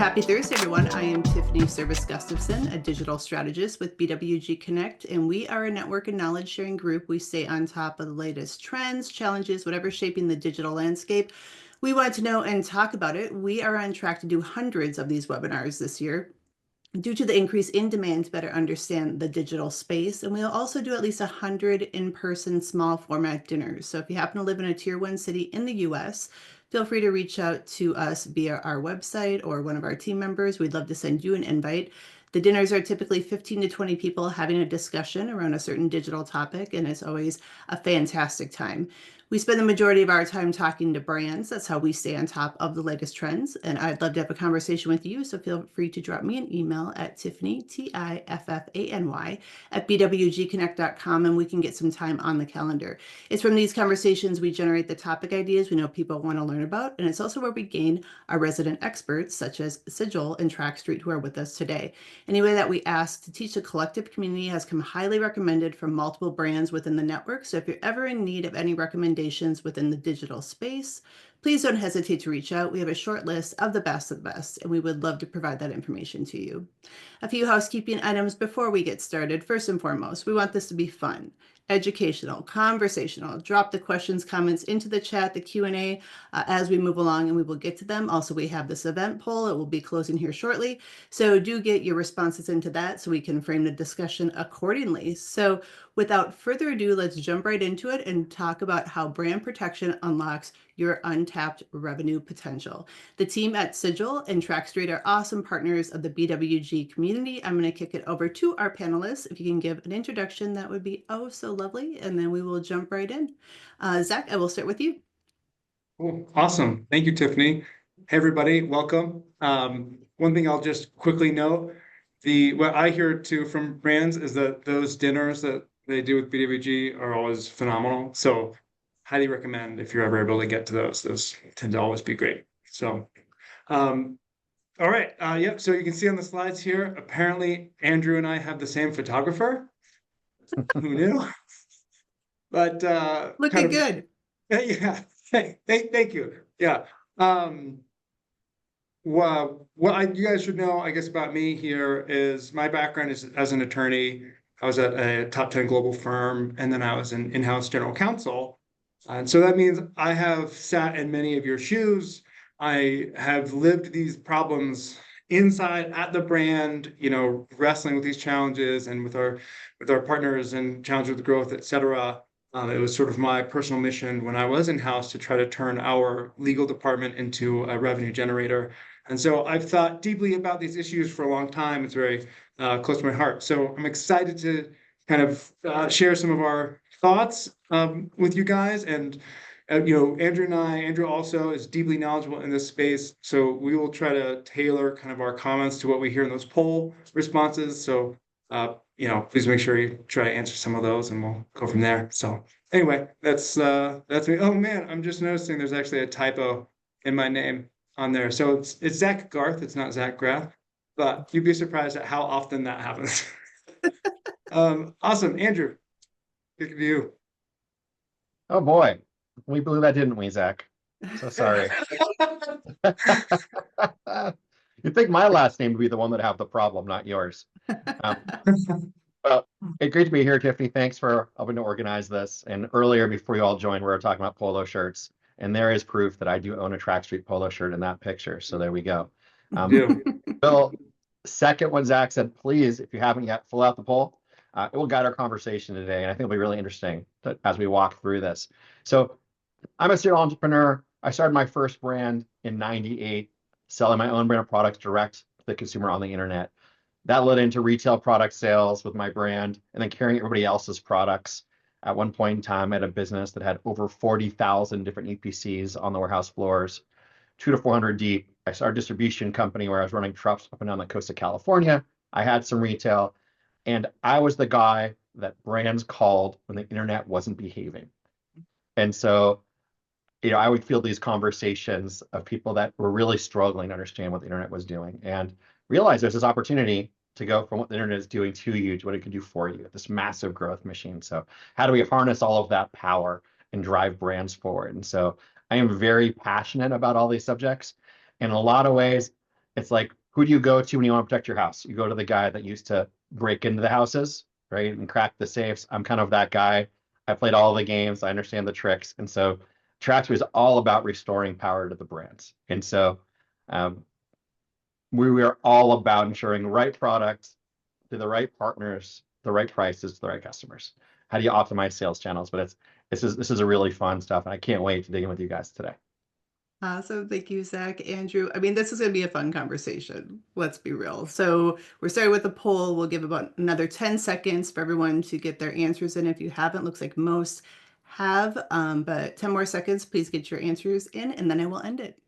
Happy Thursday, everyone. I am Tiffany Serbus-Gustaveson, a digital strategist with BWG Connect, and we are a network and knowledge sharing group. We stay on top of the latest trends, challenges, whatever's shaping the digital landscape. We want to know and talk about it. We are on track to do hundreds of these webinars this year due to the increase in demand to better understand the digital space. And we'll also do at least 100 in-person small format dinners. So if you happen to live in a tier 1 city in the US, feel free to reach out to us via our website or one of our team members. We'd love to send you an invite. The dinners are typically 15 to 20 people having a discussion around a certain digital topic, and it's always a fantastic time. We spend the majority of our time talking to brands. That's how we stay on top of the latest trends. And I'd love to have a conversation with you. So feel free to drop me an email at Tiffany, Tiffany, at bwgconnect.com, and we can get some time on the calendar. It's from these conversations we generate the topic ideas we know people want to learn about. And it's also where we gain our resident experts, such as Sigil and TrackStreet, who are with us today. Anyway, that we ask to teach the collective community has come highly recommended from multiple brands within the network. So if you're ever in need of any recommendations within the digital space, please don't hesitate to reach out. We have a short list of the best, and we would love to provide that information to you. A few housekeeping items before we get started. First and foremost, we want this to be fun, educational, conversational. Drop the questions, comments into the chat, the Q&A as we move along, and we will get to them. Also, we have this event poll. It will be closing here shortly. So do get your responses into that so we can frame the discussion accordingly. So without further ado, let's jump right into it and talk about how brand protection unlocks your untapped revenue potential. The team at Sigil and TrackStreet are awesome partners of the BWG community. I'm going to kick it over to our panelists. If you can give an introduction, that would be oh so lovely, and then we will jump right in. Zac, I will start with you. Cool. Awesome. Thank you, Tiffany. Hey, everybody. Welcome. One thing I'll just quickly note, what I hear too from brands is that those dinners that they do with BWG are always phenomenal. So highly recommend if you're ever able to get to those. Those tend to always be great. So, all right. Yep. So you can see on the slides here, apparently Andrew and I have the same photographer. Who knew? But looking good. Yeah. Thank you. Yeah. What you guys should know, I guess, about me here is my background is as an attorney. I was at a top 10 global firm, and then I was an in-house general counsel. And so that means I have sat in many of your shoes. I have lived these problems inside at the brand, wrestling with these challenges and with our partners and challenges with growth, et cetera. It was sort of my personal mission when I was in-house to try to turn our legal department into a revenue generator. And so I've thought deeply about these issues for a long time. It's very close to my heart. So I'm excited to kind of share some of our thoughts with you guys. And, Andrew also is deeply knowledgeable in this space. So we will try to tailor kind of our comments to what we hear in those poll responses. So, please make sure you try to answer some of those and we'll go from there. So anyway, that's me. Oh man, I'm just noticing there's actually a typo in my name on there. So it's Zac Garthe. It's not Zac Garthe, but you'd be surprised at how often that happens. Awesome. Andrew, good to you. Oh boy, we blew that, didn't we, Zac? So sorry. You'd think my last name would be the one that have the problem, not yours. Well, it's great to be here, Tiffany. Thanks for helping to organize this. And earlier, before you all joined, we were talking about polo shirts, and there is proof that I do own a TrackStreet polo shirt in that picture. So there we go. Bill, second one, Zac said, please, if you haven't yet, fill out the poll. It will guide our conversation today, and I think it'll be really interesting as we walk through this. So I'm a serial entrepreneur. I started my first brand in '98, selling my own brand of products direct to the consumer on the internet. That led into retail product sales with my brand and then carrying everybody else's products. At one point in time, I had a business that had over 40,000 different EPCs on the warehouse floors, 200 to 400 deep. I started a distribution company where I was running trucks up and down the coast of California. I had some retail, and I was the guy that brands called when the internet wasn't behaving. And so, I would feel these conversations of people that were really struggling to understand what the internet was doing and realize there's this opportunity to go from what the internet is doing to you to what it can do for you, this massive growth machine. So how do we harness all of that power and drive brands forward? And so I am very passionate about all these subjects. In a lot of ways, It's like, who do you go to when you want to protect your house? You go to the guy that used to break into the houses, right, and crack the safes. I'm kind of that guy. I played all the games. I understand the tricks. And so TrackStreet is all about restoring power to the brands. And so um, we are all about ensuring the right products to the right partners, the right prices to the right customers. How do you optimize sales channels? But this is a really fun stuff, and I can't wait to dig in with you guys today. Awesome. Thank you, Zach. Andrew. I mean, this is going to be a fun conversation. Let's be real. So we're starting with a poll. We'll give about another 10 seconds for everyone to get their answers in. If you haven't, looks like most have, but 10 more seconds, please get your answers in, and then I will end it.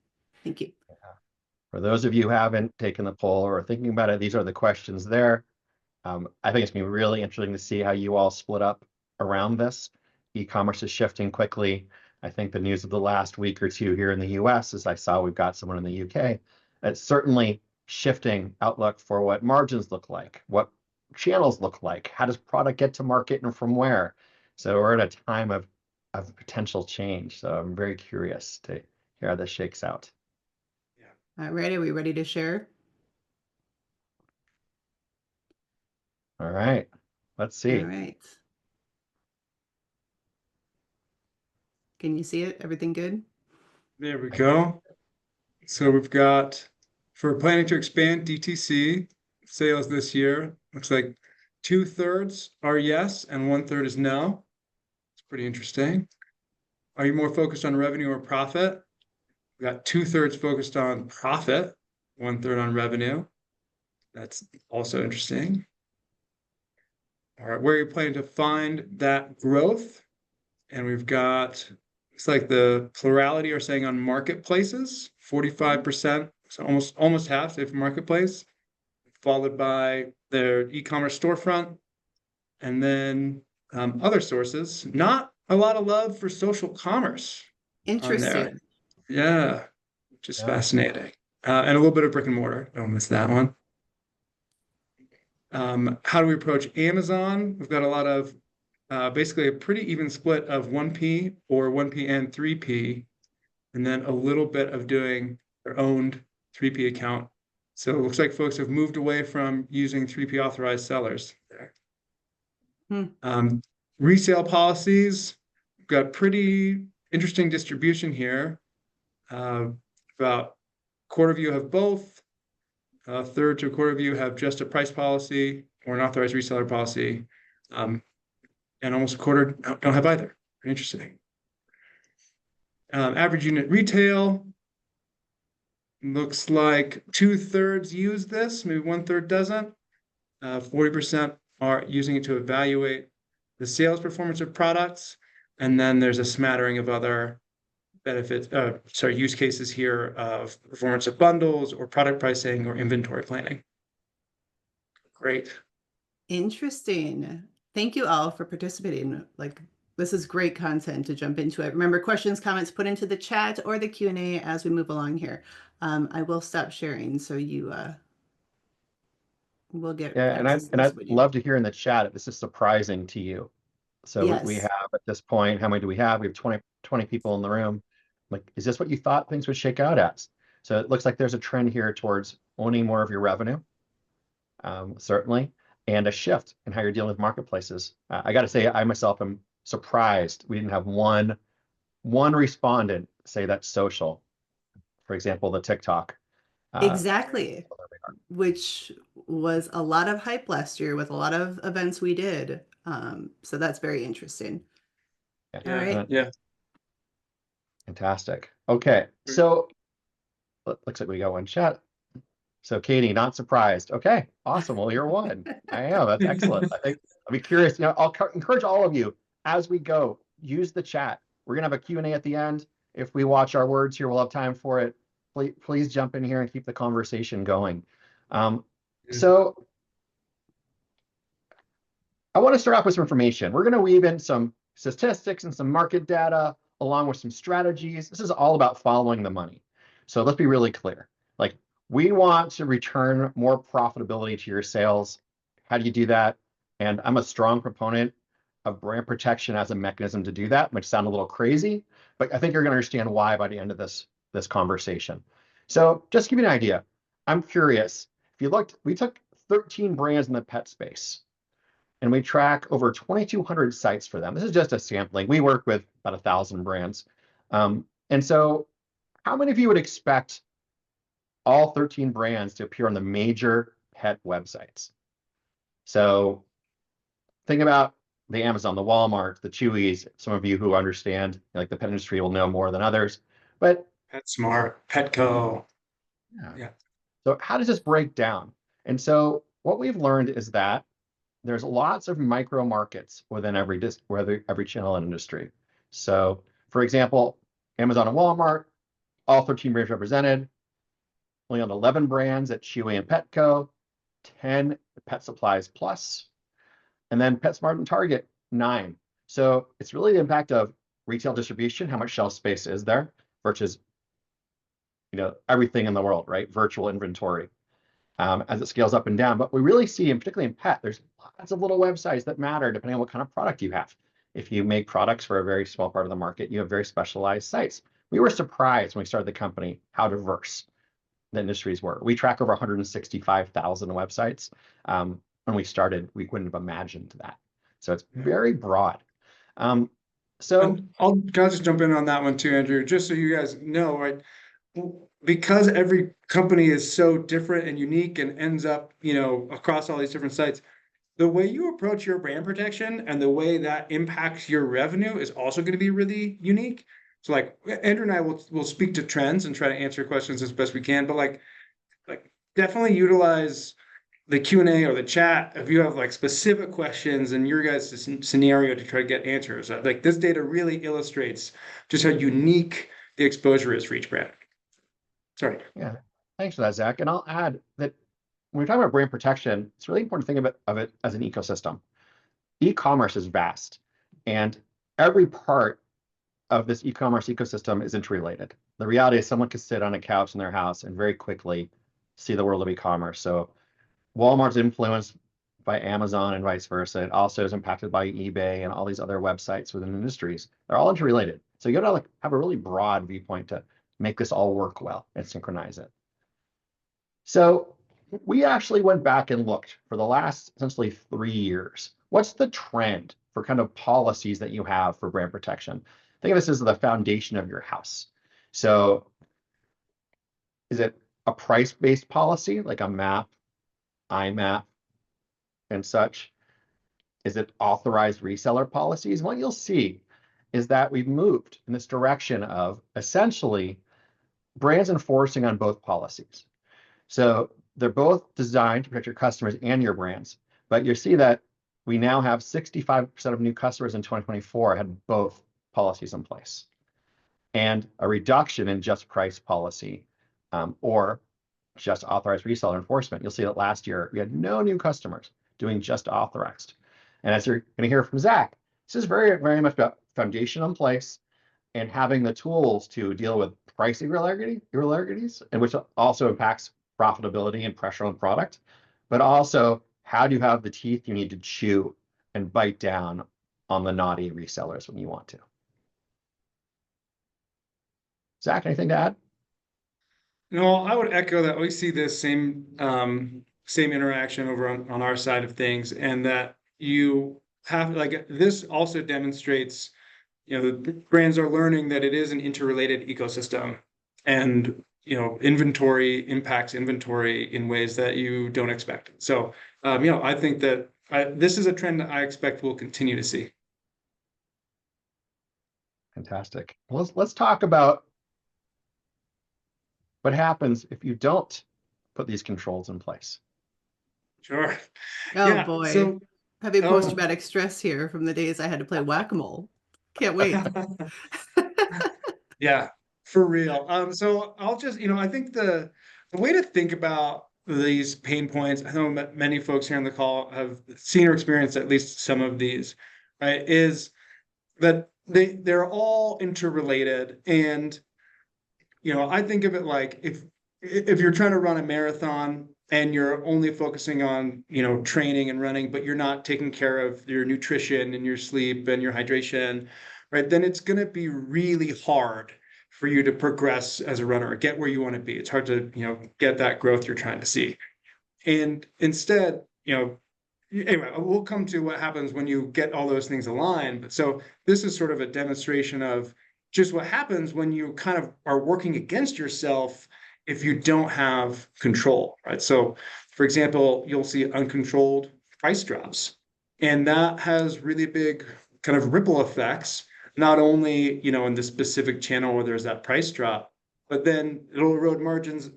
Thank you. For those of you who haven't taken the poll or are thinking about it, these are the questions there. I think it's going to be really interesting to see how you all split up around this. E-commerce is shifting quickly. I think the news of the last week or two here in the US, as I saw we've got someone in the UK, it's certainly shifting outlook for what margins look like, what channels look like, how does product get to market and from where. So we're at a time of potential change. So I'm very curious to hear how this shakes out. All right. Are we ready to share? All right. Let's see. All right. Can you see it? Everything good? There we go. So we've got, for planning to expand DTC sales this year, looks like 2/3 are yes and 1/3 is no. It's pretty interesting. Are you more focused on revenue or profit? We got 2/3 focused on profit, 1/3 on revenue. That's also interesting. All right, where are you planning to find that growth? And we've got, it's like the plurality are saying on marketplaces, 45%, so almost half say for marketplace, followed by their e-commerce storefront, and then other sources. Not a lot of love for social commerce on there. Interesting. Yeah, which is Yeah. fascinating. And a little bit of brick and mortar. Don't miss that one. How do we approach Amazon? We've got a lot of basically a pretty even split of 1P or 1P and 3P, and then a little bit of doing their own 3P account. So it looks like folks have moved away from using 3P authorized sellers there. Resale policies, we've got pretty interesting distribution here. About a quarter of you have both. A third to a quarter of you have just a price policy or an authorized reseller policy. And almost a quarter don't have either. Very interesting. Average unit retail looks like 2/3 use this, maybe 1/3 doesn't. 40% are using it to evaluate the sales performance of products. And then there's a smattering of other benefits, use cases here of performance of bundles or product pricing or inventory planning. Great. Interesting. Thank you all for participating. Like, this is great content to jump into it. Remember, questions, comments, put into the chat or the Q&A as we move along here. I will stop sharing so you will get access to this I'd video. love to hear in the chat if this is surprising to you. So Yes. we have at this point, how many do we have? We have 20 people in the room. Like, is this what you thought things would shake out as? So it looks like there's a trend here towards owning more of your revenue, certainly, and a shift in how you're dealing with marketplaces. I got to say, I myself am surprised we didn't have one respondent say that's social. For example, the TikTok. Exactly. Which was a lot of hype last year with a lot of events we did. So that's very interesting. Yeah. All right. Yeah. Fantastic. Okay. So looks like we got one chat. So Katie, not surprised. Okay, awesome. Well, you're one. I am. That's excellent. I think I'll be curious. I'll encourage all of you as we go, use the chat. We're gonna have a Q&A at the end. If we watch our words here, we'll have time for it. Please jump in here and keep the conversation going. So I want to start off with some information. We're gonna weave in some statistics and some market data along with some strategies. This is all about following the money. So let's be really clear. Like, we want to return more profitability to your sales. How do you do that? And I'm a strong proponent of brand protection as a mechanism to do that, which sounds a little crazy, but I think you're going to understand why by the end of this conversation. So just to give you an idea, I'm curious. If you looked, we took 13 brands in the pet space and we track over 2,200 sites for them. This is just a sampling. We work with about 1,000 brands. And so how many of you would expect all 13 brands to appear on the major pet websites? So think about the Amazon, the Walmart, the Chewies. Some of you who understand like the pet industry will know more than others. But PetSmart, Petco. yeah. Yeah. So how does this break down? And so what we've learned is that there's lots of micro markets within every channel and industry. So for example, Amazon and Walmart, all 13 brands represented, only on 11 brands at Chewy and Petco, 10 Pet Supplies Plus, and then PetSmart and Target, 9. So it's really the impact of retail distribution, how much shelf space is there versus everything in the world, right? Virtual inventory as it scales up and down. But we really see, and particularly in pet, there's lots of little websites that matter depending on what kind of product you have. If you make products for a very small part of the market, you have very specialized sites. We were surprised when we started the company how diverse the industries were. We track over 165,000 websites. When we started, we wouldn't have imagined that. So it's very broad. And can I just jump in on that one too, Andrew, just so you guys know, right? Because every company is so different and unique and ends up, across all these different sites, the way you approach your brand protection and the way that impacts your revenue is also going to be really unique. So like Andrew and I will speak to trends and try to answer questions as best we can, but like definitely utilize the Q&A or the chat if you have like specific questions in your guys' scenario to try to get answers. Like this data really illustrates just how unique the exposure is for each brand. Sorry. Yeah, thanks for that, Zach. And I'll add that when we're talking about brand protection, it's really important to think of it as an ecosystem. E-commerce is vast, and every part of this e-commerce ecosystem is interrelated. The reality is someone could sit on a couch in their house and very quickly see the world of e-commerce. So Walmart's influenced by Amazon and vice versa. It also is impacted by eBay and all these other websites within industries. They're all interrelated. So you got to have a really broad viewpoint to make this all work well and synchronize it. So we actually went back and looked for the last essentially 3 years. What's the trend for kind of policies that you have for brand protection? Think of this as the foundation of your house. So is it a price-based policy like a MAP, IMAP, and such? Is it authorized reseller policies? What you'll see is that we've moved in this direction of essentially brands enforcing on both policies. So they're both designed to protect your customers and your brands, but you see that we now have 65% of new customers in 2024 had both policies in place, and a reduction in just price policy or just authorized reseller enforcement. You'll see that last year we had no new customers doing just authorized. And as you're going to hear from Zach, this is very, very much about foundation in place and having the tools to deal with price irregularities, and which also impacts profitability and pressure on product, but also how do you have the teeth you need to chew and bite down on the naughty resellers when you want to. Zach, anything to add? No, I would echo that. We see this same interaction over on our side of things, and that you have this also demonstrates, the brands are learning that it is an interrelated ecosystem, and inventory impacts inventory in ways that you don't expect. So, I think that this is a trend that I expect we'll continue to see. Fantastic. Well, let's talk about what happens if you don't put these controls in place. Sure. Oh Yeah, boy. so Having post-traumatic stress here from the days I had to play whack-a-mole. Can't wait. Yeah, for real. So I'll just, I think the way to think about these pain points, I know many folks here on the call have seen or experienced at least some of these, right, is that they're all interrelated. And, I think of it like if you're trying to run a marathon and you're only focusing on, training and running, but you're not taking care of your nutrition and your sleep and your hydration, right, then it's going to be really hard for you to progress as a runner or get where you want to be. It's hard to, get that growth you're trying to see. And instead, anyway, we'll come to what happens when you get all those things aligned. But so this is sort of a demonstration of just what happens when you kind of are working against yourself if you don't have control, right? So, for example, you'll see uncontrolled price drops, and that has really big kind of ripple effects, not only, in the specific channel where there's that price drop, but then it'll erode margins,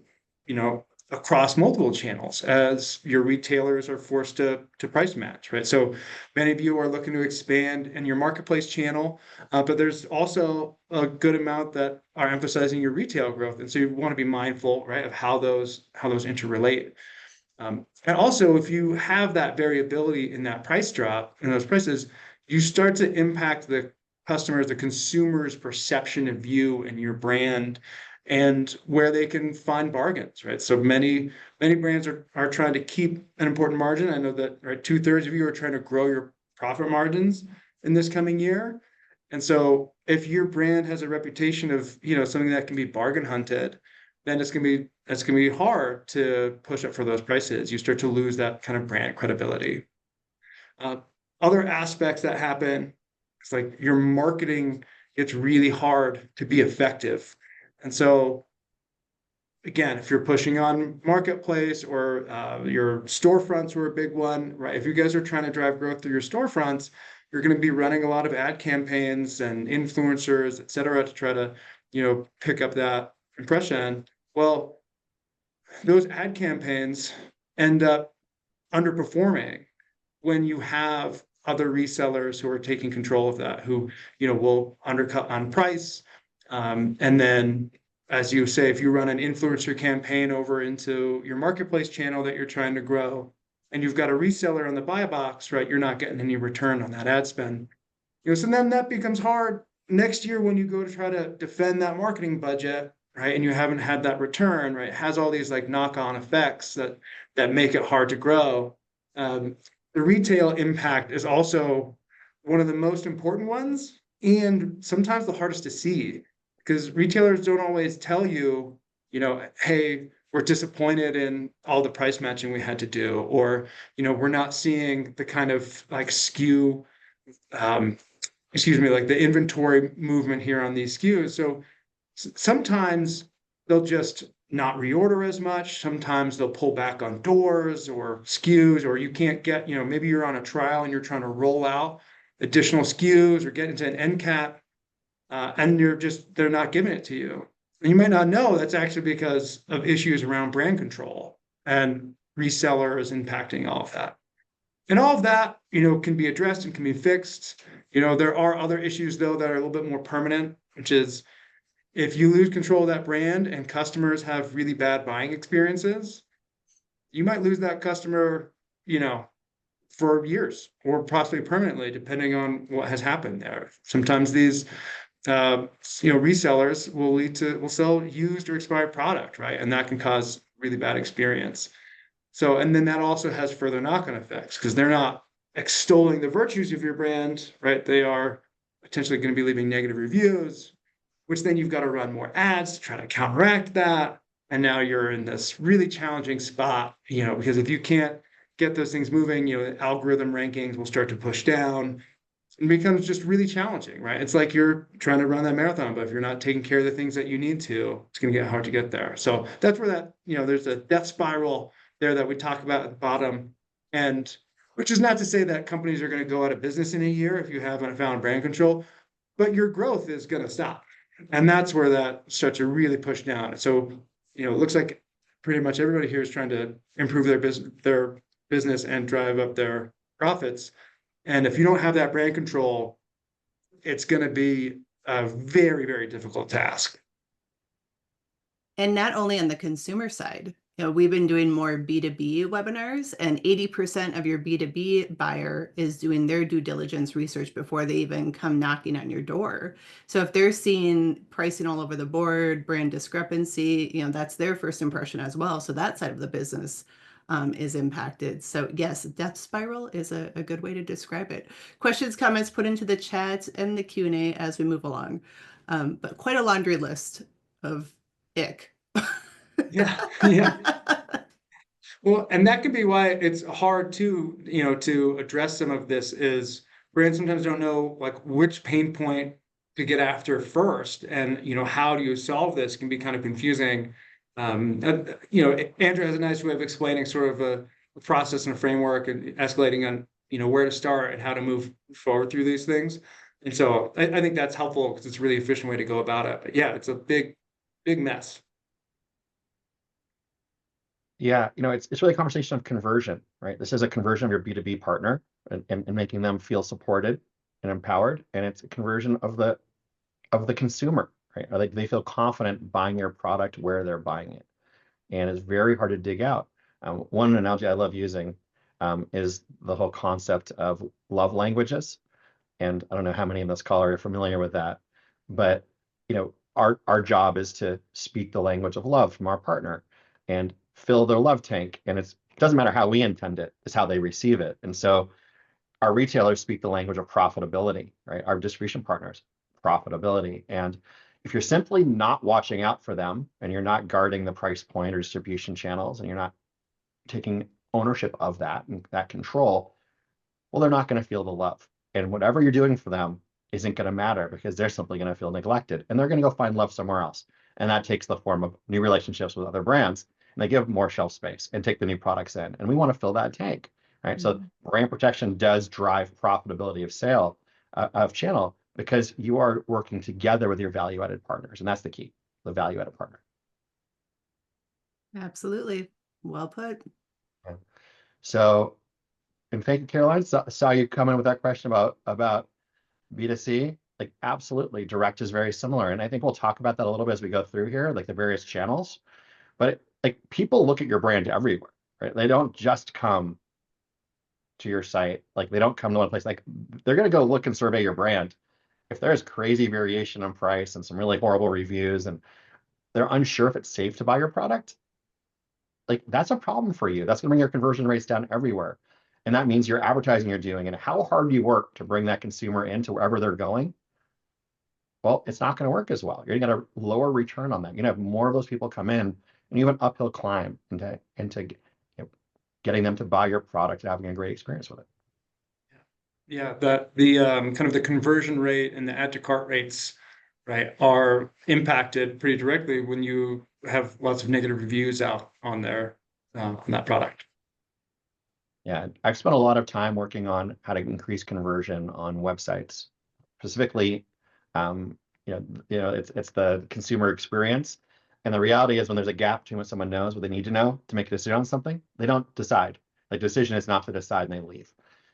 across multiple channels as your retailers are forced to price match, right? So many of you are looking to expand in your marketplace channel, but there's also a good amount that are emphasizing your retail growth. And so you want to be mindful, right, of how those interrelate. And also, if you have that variability in that price drop and those prices, you start to impact the customers, the consumer's perception of you and your brand, and where they can find bargains, right? So many brands are trying to keep an important margin. I know that, right, 2/3 of you are trying to grow your profit margins in this coming year. And so if your brand has a reputation of, something that can be bargain hunted, then it's gonna be hard to push up for those prices. You start to lose that kind of brand credibility. Other aspects that happen, it's like your marketing gets really hard to be effective. And so, again, if you're pushing on marketplace or your storefronts were a big one, right? If you guys are trying to drive growth through your storefronts, you're going to be running a lot of ad campaigns and influencers, et cetera, to try to, pick up that impression. Well, those ad campaigns end up underperforming when you have other resellers who are taking control of that, who, will undercut on price. And then, as you say, if you run an influencer campaign over into your marketplace channel that you're trying to grow, and you've got a reseller on the buy box, right, you're not getting any return on that ad spend. So then that becomes hard next year when you go to try to defend that marketing budget, right, and you haven't had that return, right, it has all these like knock-on effects that make it hard to grow. The retail impact is also one of the most important ones, and sometimes the hardest to see, because retailers don't always tell you, hey, we're disappointed in all the price matching we had to do, or, we're not seeing the kind of like SKU, like the inventory movement here on these SKUs. So sometimes they'll just not reorder as much. Sometimes they'll pull back on doors or SKUs, or you can't get, maybe you're on a trial and you're trying to roll out additional SKUs or get into an end cap. And they're not giving it to you. And you might not know that's actually because of issues around brand control and resellers impacting all of that. And all of that, can be addressed and can be fixed. There are other issues though that are a little bit more permanent, which is if you lose control of that brand and customers have really bad buying experiences, you might lose that customer, for years or possibly permanently, depending on what has happened there. Sometimes these resellers will sell used or expired product, right? And that can cause really bad experience. So, and then that also has further knock-on effects because they're not extolling the virtues of your brand, right? They are potentially going to be leaving negative reviews, which then you've got to run more ads to try to counteract that. And now you're in this really challenging spot, because if you can't get those things moving, algorithm rankings will start to push down. It becomes just really challenging, right? It's like you're trying to run that marathon, but if you're not taking care of the things that you need to, it's going to get hard to get there. So that's where that, there's a death spiral there that we talk about at the bottom. And which is not to say that companies are going to go out of business in a year if you haven't found brand control, but your growth is going to stop. And that's where that starts to really push down. So, it looks like pretty much everybody here is trying to improve their business and drive up their profits. And if you don't have that brand control, it's going to be a very, very difficult task. And not only on the consumer side, we've been doing more B2B webinars, and 80% of your B2B buyer is doing their due diligence research before they even come knocking on your door. So if they're seeing pricing all over the board, brand discrepancy, that's their first impression as well. So that side of the business is impacted. So yes, death spiral is a good way to describe it. Questions, comments put into the chat and the Q&A as we move along. But quite a laundry list of ick. Yeah, yeah. Well, and that could be why it's hard to, to address some of this is brands sometimes don't know like which pain point to get after first. And, how do you solve this can be kind of confusing. Andrew has a nice way of explaining sort of a process and a framework and escalating on, where to start and how to move forward through these things. And so I think that's helpful because it's a really efficient way to go about it. But yeah, it's a big, big mess. Yeah, it's really a conversation of conversion, right? This is a conversion of your B2B partner and making them feel supported and empowered. And it's a conversion of the consumer, right? Do they feel confident buying your product where they're buying it? And it's very hard to dig out. One analogy I love using is the whole concept of love languages. And I don't know how many in this call are familiar with that, but our job is to speak the language of love from our partner and fill their love tank. And it doesn't matter how we intend it, it's how they receive it. And so our retailers speak the language of profitability, right? Our distribution partners, profitability. And if you're simply not watching out for them and you're not guarding the price point or distribution channels and you're not taking ownership of that and that control, well, they're not going to feel the love. And whatever you're doing for them isn't going to matter because they're simply going to feel neglected and they're going to go find love somewhere else. And that takes the form of new relationships with other brands. And they give more shelf space and take the new products in. And we want to fill that tank, right? So brand protection does drive profitability of sale of channel because you are working together with your value-added partners. And that's the key, the value-added partner. Absolutely. Well put. Yeah. So, and thank you, Caroline. Saw you come in with that question about B2C. Like, absolutely, direct is very similar. And I think we'll talk about that a little bit as we go through here, like the various channels. But like people look at your brand everywhere, right? They don't just come to your site. Like they don't come to one place. Like they're going to go look and survey your brand. If there's crazy variation in price and some really horrible reviews and they're unsure if it's safe to buy your product, like that's a problem for you. That's going to bring your conversion rates down everywhere. And that means your advertising you're doing and how hard do you work to bring that consumer into wherever they're going? Well, it's not going to work as well. You're going to get a lower return on that. You're going to have more of those people come in and you have an uphill climb into getting them to buy your product and having a great experience with it. Yeah, the kind of the conversion rate and the add to cart rates, right, are impacted pretty directly when you have lots of negative reviews out on there on that product. Yeah, I've spent a lot of time working on how to increase conversion on websites, specifically, it's the consumer experience. And the reality is when there's a gap between what someone knows, what they need to know to make a decision on something, they don't decide. Like the decision is not to decide and they leave.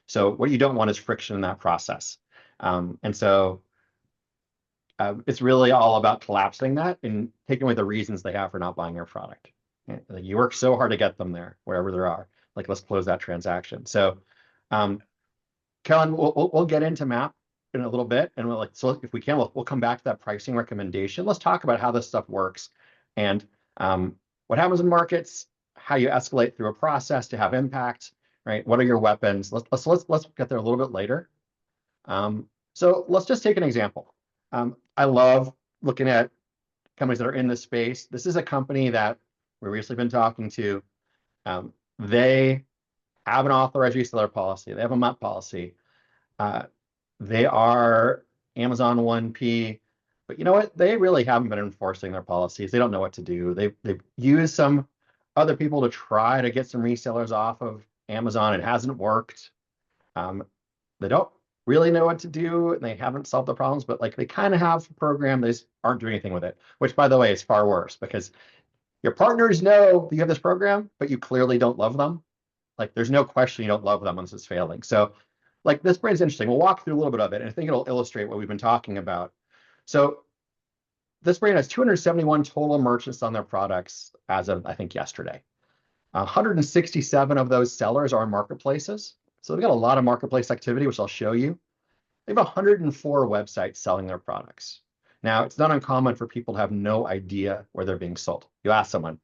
So what you don't want is friction in that process. And so it's really all about collapsing that and taking away the reasons they have for not buying your product. Like you work so hard to get them there, wherever they are. Like let's close that transaction. So, Kellen, we'll get into MAP in a little bit, and so if we can, we'll come back to that pricing recommendation. Let's talk about how this stuff works and what happens in markets, how you escalate through a process to have impact, right? What are your weapons? Let's get there a little bit later. So let's just take an example. I love looking at companies that are in this space. This is a company that we've recently been talking to. They have an authorized reseller policy. They have a MUP policy. They are Amazon 1P, but you know what? They really haven't been enforcing their policies. They don't know what to do. They've used some other people to try to get some resellers off of Amazon. It hasn't worked. They don't really know what to do and they haven't solved the problems, but like they kind of have a program, they just aren't doing anything with it, which by the way is far worse because your partners know you have this program, but you clearly don't love them. Like there's no question you don't love them once it's failing. So like this brand's interesting. We'll walk through a little bit of it and I think it'll illustrate what we've been talking about. So this brand has 271 total merchants on their products as of, I think, yesterday. 167 of those sellers are in marketplaces. So they've got a lot of marketplace activity, which I'll show you. They have 104 websites selling their products. Now, it's not uncommon for people to have no idea where they're being sold. You ask someone,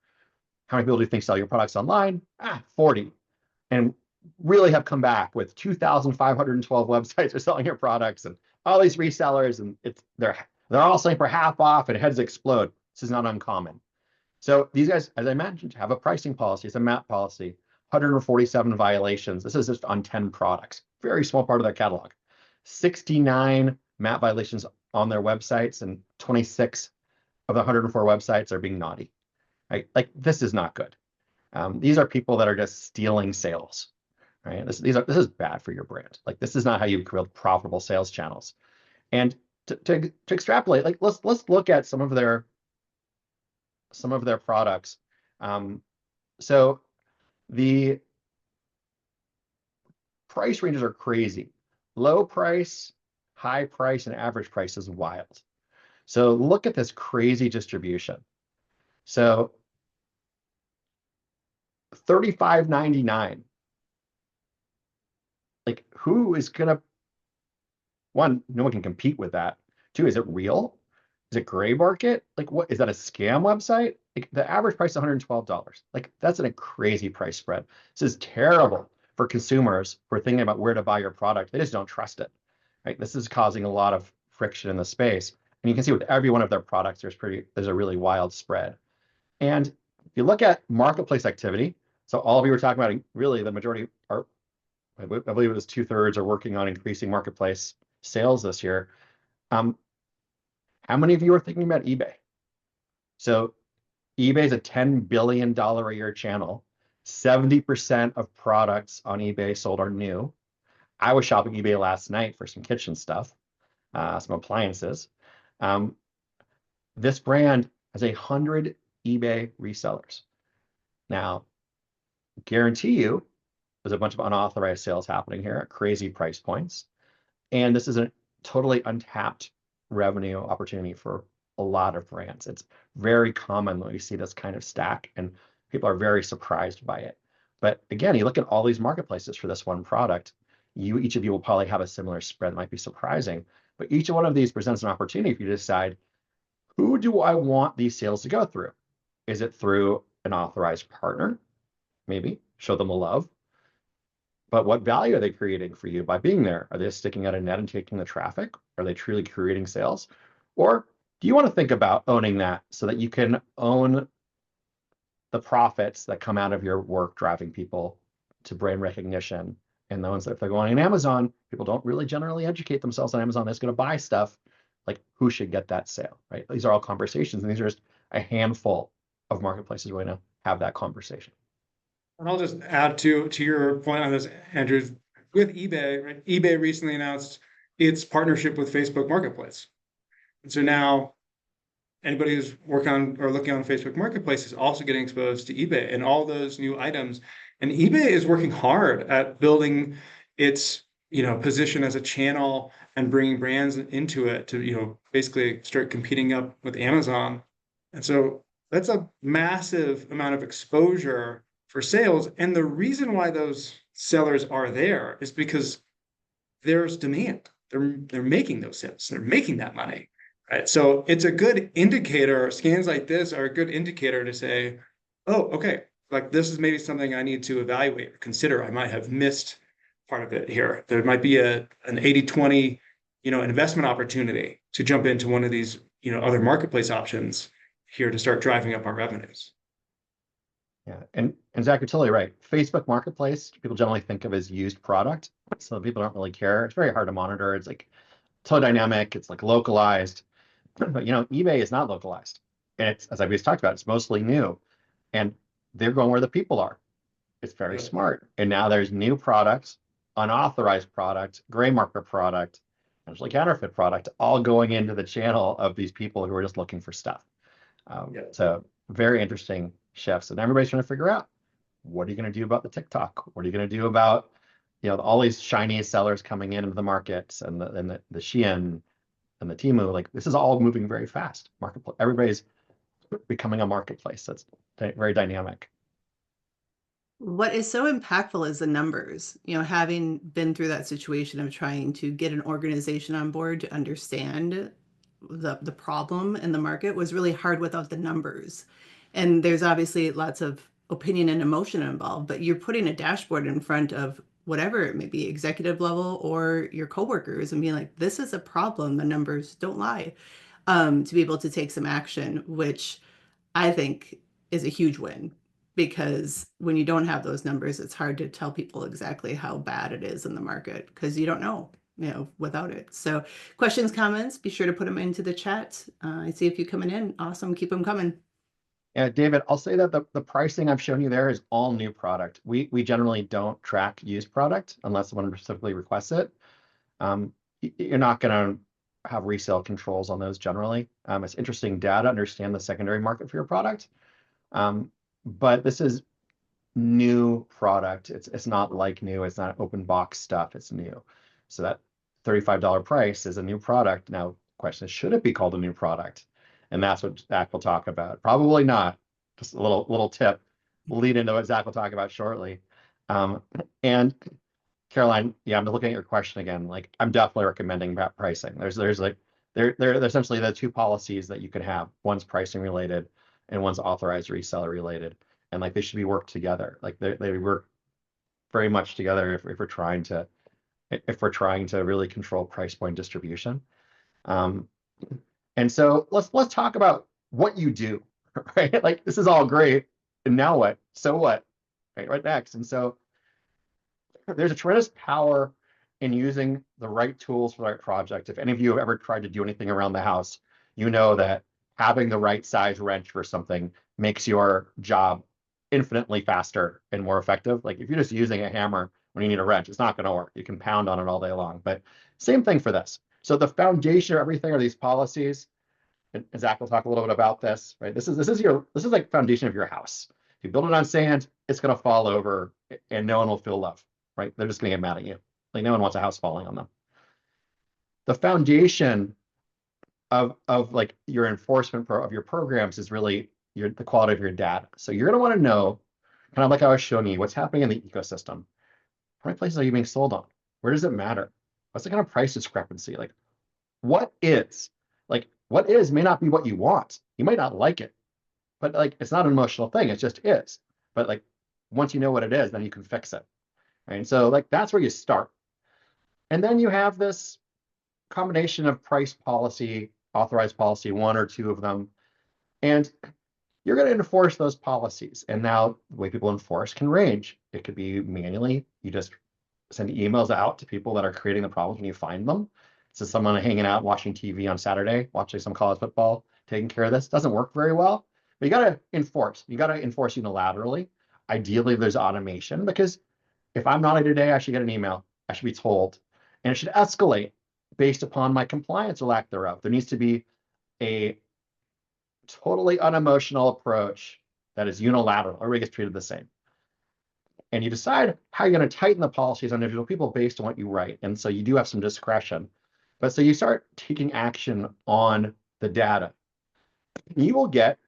How many people do you think sell your products online? 40. And really have come back with 2,512 websites are selling your products and all these resellers, and they're all selling for half off and heads explode. This is not uncommon. So these guys, as I mentioned, have a pricing policy. It's a MAP policy, 147 violations. This is just on 10 products, very small part of their catalog. 69 MAP violations on their websites, and 26 of the 104 websites are being naughty. Right? Like, this is not good. These are people that are just stealing sales. Right? This is bad for your brand. Like, this is not how you build profitable sales channels. And to extrapolate, like, let's look at some of their products. So the price ranges are crazy. Low price, high price, and average price is wild. So look at this crazy distribution. So $35.99. Like, who is gonna, one, no one can compete with that. Two, is it real? Is it gray market? Like, what is that, a scam website? Like, the average price is $112. Like, that's a crazy price spread. This is terrible for consumers who are thinking about where to buy your product. They just don't trust it. Right? This is causing a lot of friction in the space. And you can see with every one of their products, there's a really wild spread. And if you look at marketplace activity, so all of you were talking about, really the majority are, I believe it was 2/3 are working on increasing marketplace sales this year. How many of you are thinking about eBay? So eBay is a $10 billion a year channel. 70% of products on eBay sold are new. I was shopping eBay last night for some kitchen stuff, some appliances. This brand has 100 eBay resellers. Now, guarantee you, there's a bunch of unauthorized sales happening here at crazy price points. And this is a totally untapped revenue opportunity for a lot of brands. It's very common when you see this kind of stack, and people are very surprised by it. But again, you look at all these marketplaces for this one product, each of you will probably have a similar spread that might be surprising. But each one of these presents an opportunity for you to decide, who do I want these sales to go through? Is it through an authorized partner? Maybe show them a love. But what value are they creating for you by being there? Are they sticking out a net and taking the traffic? Are they truly creating sales? Or do you want to think about owning that so that you can own the profits that come out of your work driving people to brand recognition? And the ones that, if they're going on Amazon, people don't really generally educate themselves on Amazon. That's going to buy stuff. Like, who should get that sale, right? These are all conversations, and these are just a handful of marketplaces where we now have that conversation. And I'll just add to your point on this, Andrew. With eBay, right? eBay recently announced its partnership with Facebook Marketplace. And so now anybody who's working on or looking on Facebook Marketplace is also getting exposed to eBay and all those new items. And eBay is working hard at building its, position as a channel and bringing brands into it to, basically start competing up with Amazon. And so that's a massive amount of exposure for sales. And the reason why those sellers are there is because there's demand. They're making those sales. They're making that money, right? So it's a good indicator. Scans like this are a good indicator to say, oh, okay, like this is maybe something I need to evaluate or consider. I might have missed part of it here. There might be an 80-20, investment opportunity to jump into one of these, other marketplace options here to start driving up our revenues. Yeah, and Zac, you're totally right. Facebook Marketplace, people generally think of as used product, so people don't really care. It's very hard to monitor. It's like totally dynamic. It's like localized, but eBay is not localized. And it's, as I just talked about, it's mostly new, and they're going where the people are. It's very smart. And now there's new products, unauthorized product, gray market product, actually counterfeit product, all going into the channel of these people who are just looking for stuff. So very interesting shifts, and everybody's trying to figure out, what are you going to do about the TikTok? What are you going to do about all these shiny sellers coming into the markets, and the Shein and the Temu? Like, this is all moving very fast. Marketplace, everybody's becoming a marketplace that's very dynamic. What is so impactful is the numbers. Having been through that situation of trying to get an organization on board to understand the problem in the market was really hard without the numbers. And there's obviously lots of opinion and emotion involved, but you're putting a dashboard in front of whatever it may be, executive level or your coworkers, and being like, this is a problem. The numbers don't lie. To be able to take some action, which I think is a huge win, because when you don't have those numbers, it's hard to tell people exactly how bad it is in the market because you don't know, without it. So questions, comments, be sure to put them into the chat. I see a few coming in. Awesome. Keep them coming. Yeah, David, I'll say that the pricing I've shown you there is all new product. We generally don't track used product unless someone specifically requests it. You're not going to have resale controls on those generally. It's interesting data, understand the secondary market for your product. But this is new product. It's not like new. It's not open box stuff. It's new. So that $35 price is a new product. Now, question is, should it be called a new product? And that's what Zac will talk about. Probably not. Just a little tip. We'll lead into what Zac will talk about shortly. And Caroline, yeah, I'm looking at your question again. Like, I'm definitely recommending that pricing. There's like they're essentially the two policies that you can have. One's pricing related, and one's authorized reseller related. And like they should be worked together. Like they work very much together if we're trying to really control price point distribution. And so let's talk about what you do, right? Like this is all great, and now what? So what? Right next. And so there's a tremendous power in using the right tools for the right project. If any of you have ever tried to do anything around the house, you know that having the right size wrench for something makes your job infinitely faster and more effective. Like if you're just using a hammer when you need a wrench, it's not going to work. You can pound on it all day long. But same thing for this. So the foundation of everything are these policies. And Zac will talk a little bit about this, right? This is like foundation of your house. If you build it on sand, it's going to fall over and no one will feel love, right? They're just going to get mad at you. Like no one wants a house falling on them. The foundation of like your enforcement of your programs is really the quality of your data. So you're going to want to know, kind of like I was showing you, what's happening in the ecosystem. How many places are you being sold on? Where does it matter? What's the kind of price discrepancy? Like what is may not be what you want. You might not like it, but like it's not an emotional thing. It just is. But like once you know what it is, then you can fix it. Right? And so like that's where you start. And then you have this combination of price policy, authorized policy, one or two of them, and you're going to enforce those policies. And now the way people enforce can range. It could be manually. You just send emails out to people that are creating the problems when you find them. So someone hanging out watching TV on Saturday, watching some college football, taking care of this doesn't work very well. But you got to enforce. You got to enforce unilaterally. Ideally, there's automation because if I'm naughty today, I should get an email. I should be told, and it should escalate based upon my compliance or lack thereof. There needs to be a totally unemotional approach that is unilateral. Everybody gets treated the same. And you decide how you're going to tighten the policies on individual people based on what you write. And so you do have some discretion. But so you start taking action on the data. You will get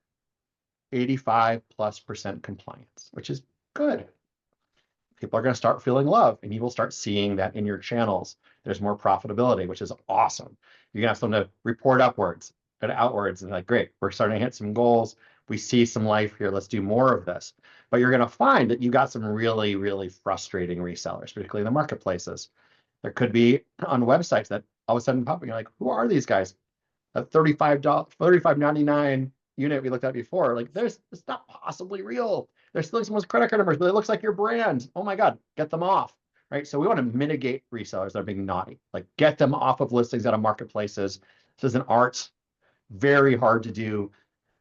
85+% compliance, which is good. People are going to start feeling love, and you will start seeing that in your channels. There's more profitability, which is awesome. You're going to have someone to report upwards and outwards, and like, great, we're starting to hit some goals. We see some life here. Let's do more of this. But you're going to find that you got some really, really frustrating resellers, particularly in the marketplaces. There could be on websites that all of a sudden pop up, and you're like, who are these guys? That $35.99 unit we looked at before, like it's not possibly real. They're stealing someone's credit card numbers, but it looks like your brand. Oh my God, get them off, right? So we want to mitigate resellers that are being naughty, like get them off of listings out of marketplaces. This is an art, very hard to do.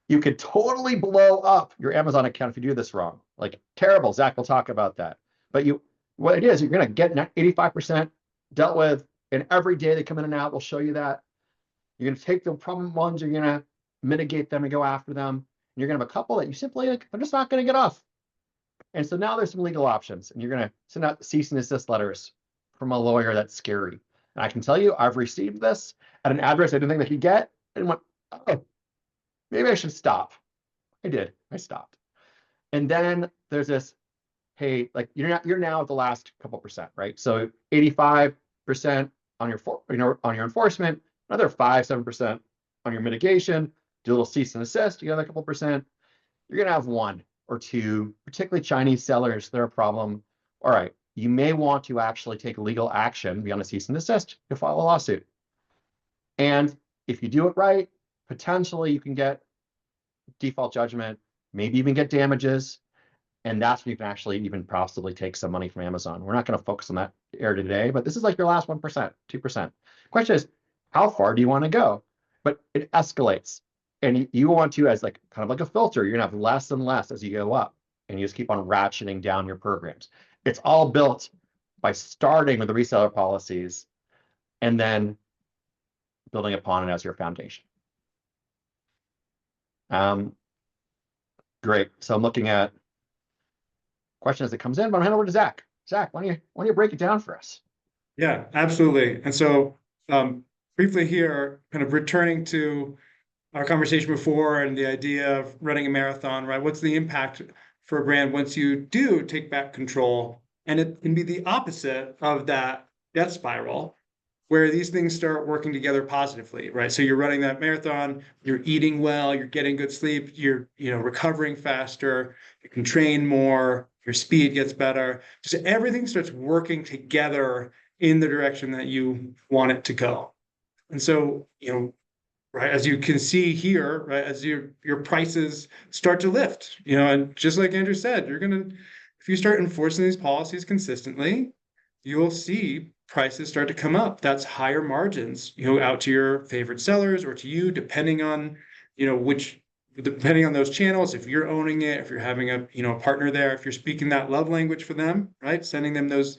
You could totally blow up your Amazon account if you do this wrong. Like terrible. Zac will talk about that. But what it is, you're going to get 85% dealt with, and every day they come in and out, we'll show you that. You're going to take the problem ones, you're going to mitigate them and go after them. And you're going to have a couple that you simply, like, I'm just not going to get off. And so now there's some legal options, and you're going to send out cease and desist letters from a lawyer that's scary. And I can tell you, I've received this at an address I didn't think they could get, and went, oh, maybe I should stop. I did. I stopped. And then there's this, hey, like you're now at the last couple percent, right? So 85% on your enforcement, another 5-7% on your mitigation. Do a little cease and desist. You got a couple percent. you're going to have one or two, particularly Chinese sellers. They're a problem. All right, you may want to actually take legal action, be on a cease and desist, to file a lawsuit. And if you do it right, potentially you can get default judgment, maybe even get damages. And that's when you can actually even possibly take some money from Amazon. We're not going to focus on that area today, but this is like your last 1%, 2%. Question is, how far do you want to go? But it escalates. And you want to, as like kind of like a filter, you're going to have less and less as you go up. And you just keep on ratcheting down your programs. It's all built by starting with the reseller policies and then building upon it as your foundation. Great. So I'm looking at question as it comes in, but I'm handing over to Zac. Zac, why don't you break it down for us? Yeah, absolutely. And so briefly here, kind of returning to our conversation before and the idea of running a marathon, right? What's the impact for a brand once you do take back control? And it can be the opposite of that death spiral, where these things start working together positively, right? So you're running that marathon, you're eating well, you're getting good sleep, you're recovering faster, you can train more, your speed gets better. Just everything starts working together in the direction that you want it to go. And so, right, as you can see here, right, as your prices start to lift, and just like Andrew said, if you start enforcing these policies consistently, you'll see prices start to come up. That's higher margins, out to your favorite sellers or to you, depending on, depending on those channels. If you're owning it, if you're having a partner there, if you're speaking that love language for them, right, sending them those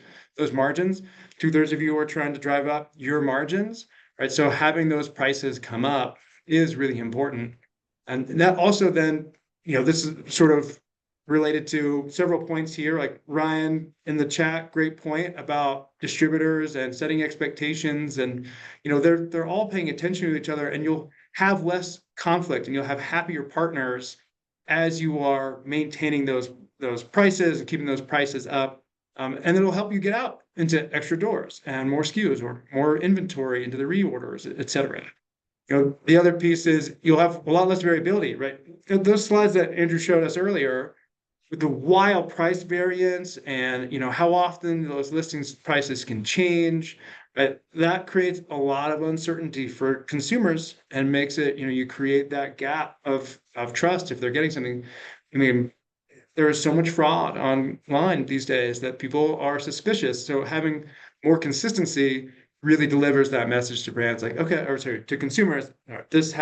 margins. 2/3 of you are trying to drive up your margins, right? So having those prices come up is really important, and that also then, this is sort of related to several points here, like Ryan in the chat, great point about distributors and setting expectations, and they're all paying attention to each other, and you'll have less conflict and you'll have happier partners as you are maintaining those prices and keeping those prices up, and it'll help you get out into extra doors and more SKUs or more inventory into the reorders, et cetera. The other piece is you'll have a lot less variability, right? Those slides that Andrew showed us earlier, with the wild price variance and how often those listings prices can change, right? That creates a lot of uncertainty for consumers and makes it, you create that gap of trust if they're getting something. I mean, there is so much fraud online these days that people are suspicious. So having more consistency really delivers that message to brands, like, to consumers, this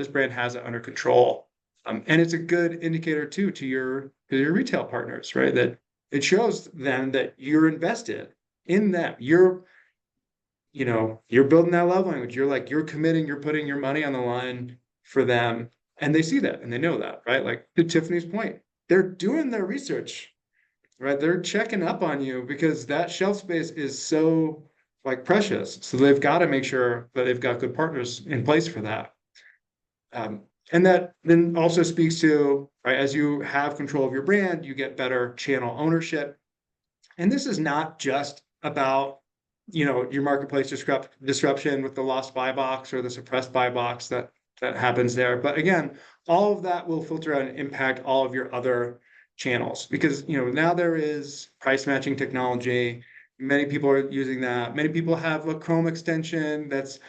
brand has it under control. And it's a good indicator too to your retail partners, right? That it shows them that you're invested in them. You're building that love language. You're committing, you're putting your money on the line for them. And they see that and they know that, right? Like to Tiffany's point, they're doing their research, right? They're checking up on you because that shelf space is so precious. So they've got to make sure that they've got good partners in place for that. And that then also speaks to, right, as you have control of your brand, you get better channel ownership. And this is not just about, your marketplace disruption with the lost buy box or the suppressed buy box that happens there. But again, all of that will filter out and impact all of your other channels because, now there is price matching technology. Many people are using that. Many people have a Chrome extension that's,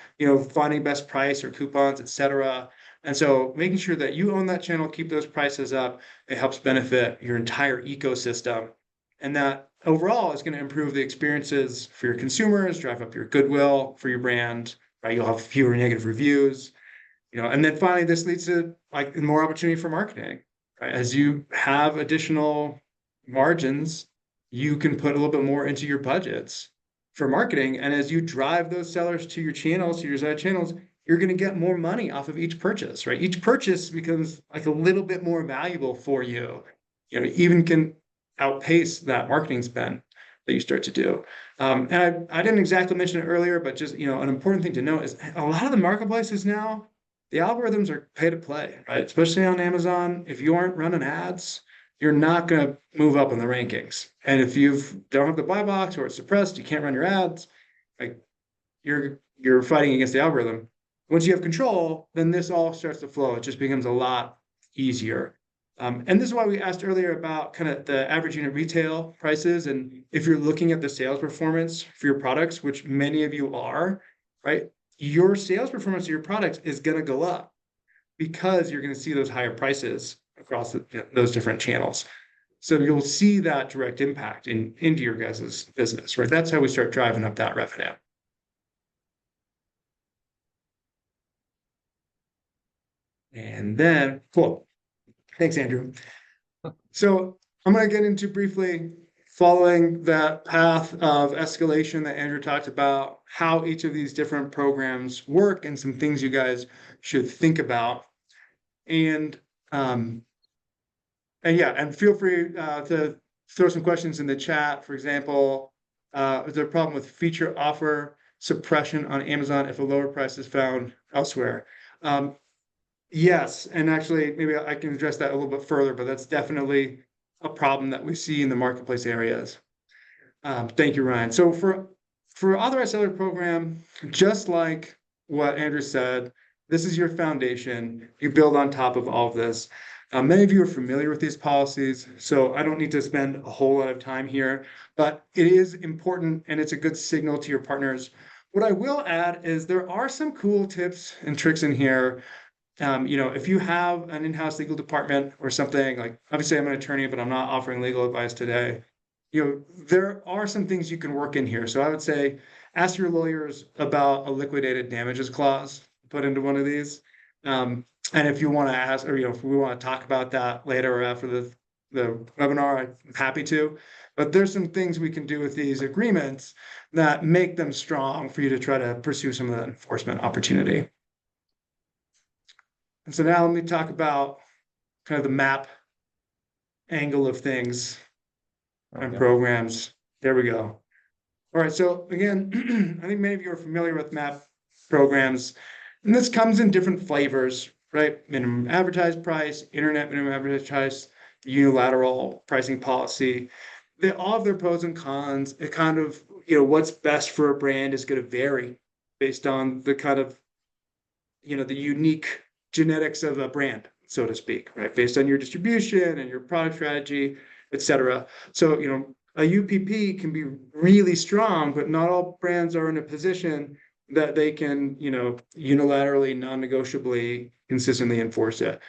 finding best price or coupons, et cetera. And so making sure that you own that channel, keep those prices up, it helps benefit your entire ecosystem. And that overall is going to improve the experiences for your consumers, drive up your goodwill for your brand, right? You'll have fewer negative reviews, and then finally, this leads to more opportunity for marketing, right? As you have additional margins, you can put a little bit more into your budgets for marketing. And as you drive those sellers to your channels, to your desired channels, you're going to get more money off of each purchase, right? Each purchase becomes a little bit more valuable for you. Even can outpace that marketing spend that you start to do. And I didn't exactly mention it earlier, but just, an important thing to note is a lot of the marketplaces now, the algorithms are pay to play, right? Especially on Amazon. If you aren't running ads, you're not going to move up in the rankings. And if you don't have the buy box or it's suppressed, you can't run your ads, you're fighting against the algorithm. Once you have control, then this all starts to flow. It just becomes a lot easier. And this is why we asked earlier about kind of the average unit retail prices. And if you're looking at the sales performance for your products, which many of you are, right, your sales performance of your products is going to go up because you're going to see those higher prices across those different channels. So you'll see that direct impact into your guys' business, right? That's how we start driving up that revenue. And then, cool. Thanks, Andrew. So I'm going to get into briefly following that path of escalation that Andrew talked about, how each of these different programs work and some things you guys should think about. And yeah, and feel free to throw some questions in the chat. For example, is there a problem with feature offer suppression on Amazon if a lower price is found elsewhere? Yes, and actually, maybe I can address that a little bit further, but that's definitely a problem that we see in the marketplace areas. Thank you, Ryan. So for authorized seller program, just like what Andrew said, this is your foundation. You build on top of all of this. Many of you are familiar with these policies, so I don't need to spend a whole lot of time here, but it is important and it's a good signal to your partners. What I will add is there are some cool tips and tricks in here. If you have an in-house legal department or something, like obviously I'm an attorney, but I'm not offering legal advice today. There are some things you can work in here. So I would say ask your lawyers about a liquidated damages clause put into one of these. And if you want to ask, or if we want to talk about that later or after the webinar, I'm happy to. But there's some things we can do with these agreements that make them strong for you to try to pursue some of the enforcement opportunity. And so now let me talk about kind of the map angle of things and programs. There we go. All right, so again, I think many of you are familiar with map programs, and this comes in different flavors, right? Minimum advertised price, internet minimum advertised price, unilateral pricing policy. They all have their pros and cons. It kind of, what's best for a brand is going to vary based on the kind of, the unique genetics of a brand, so to speak, right? Based on your distribution and your product strategy, et cetera. So, a UPP can be really strong, but not all brands are in a position that they can, unilaterally, non-negotiably, consistently enforce it.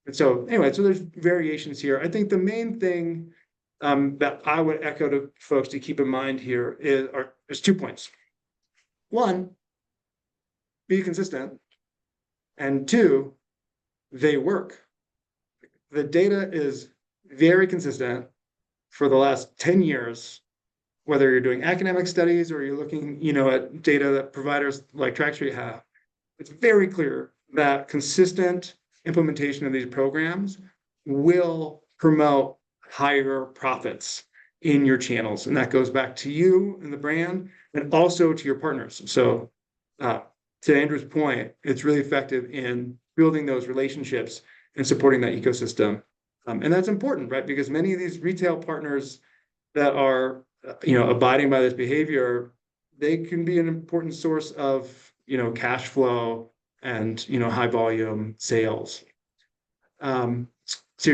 And so anyway, so there's variations here. I think the main thing that I would echo to folks to keep in mind here is 2 points. One, be consistent. And 2, they work. The data is very consistent for the last 10 years, whether you're doing academic studies or you're looking, at data that providers like TrackStreet have. It's very clear that consistent implementation of these programs will promote higher profits in your channels. And that goes back to you and the brand and also to your partners. So to Andrew's point, it's really effective in building those relationships and supporting that ecosystem. And that's important, right? Because many of these retail partners that are, abiding by this behavior, they can be an important source of, cash flow and, high volume sales. So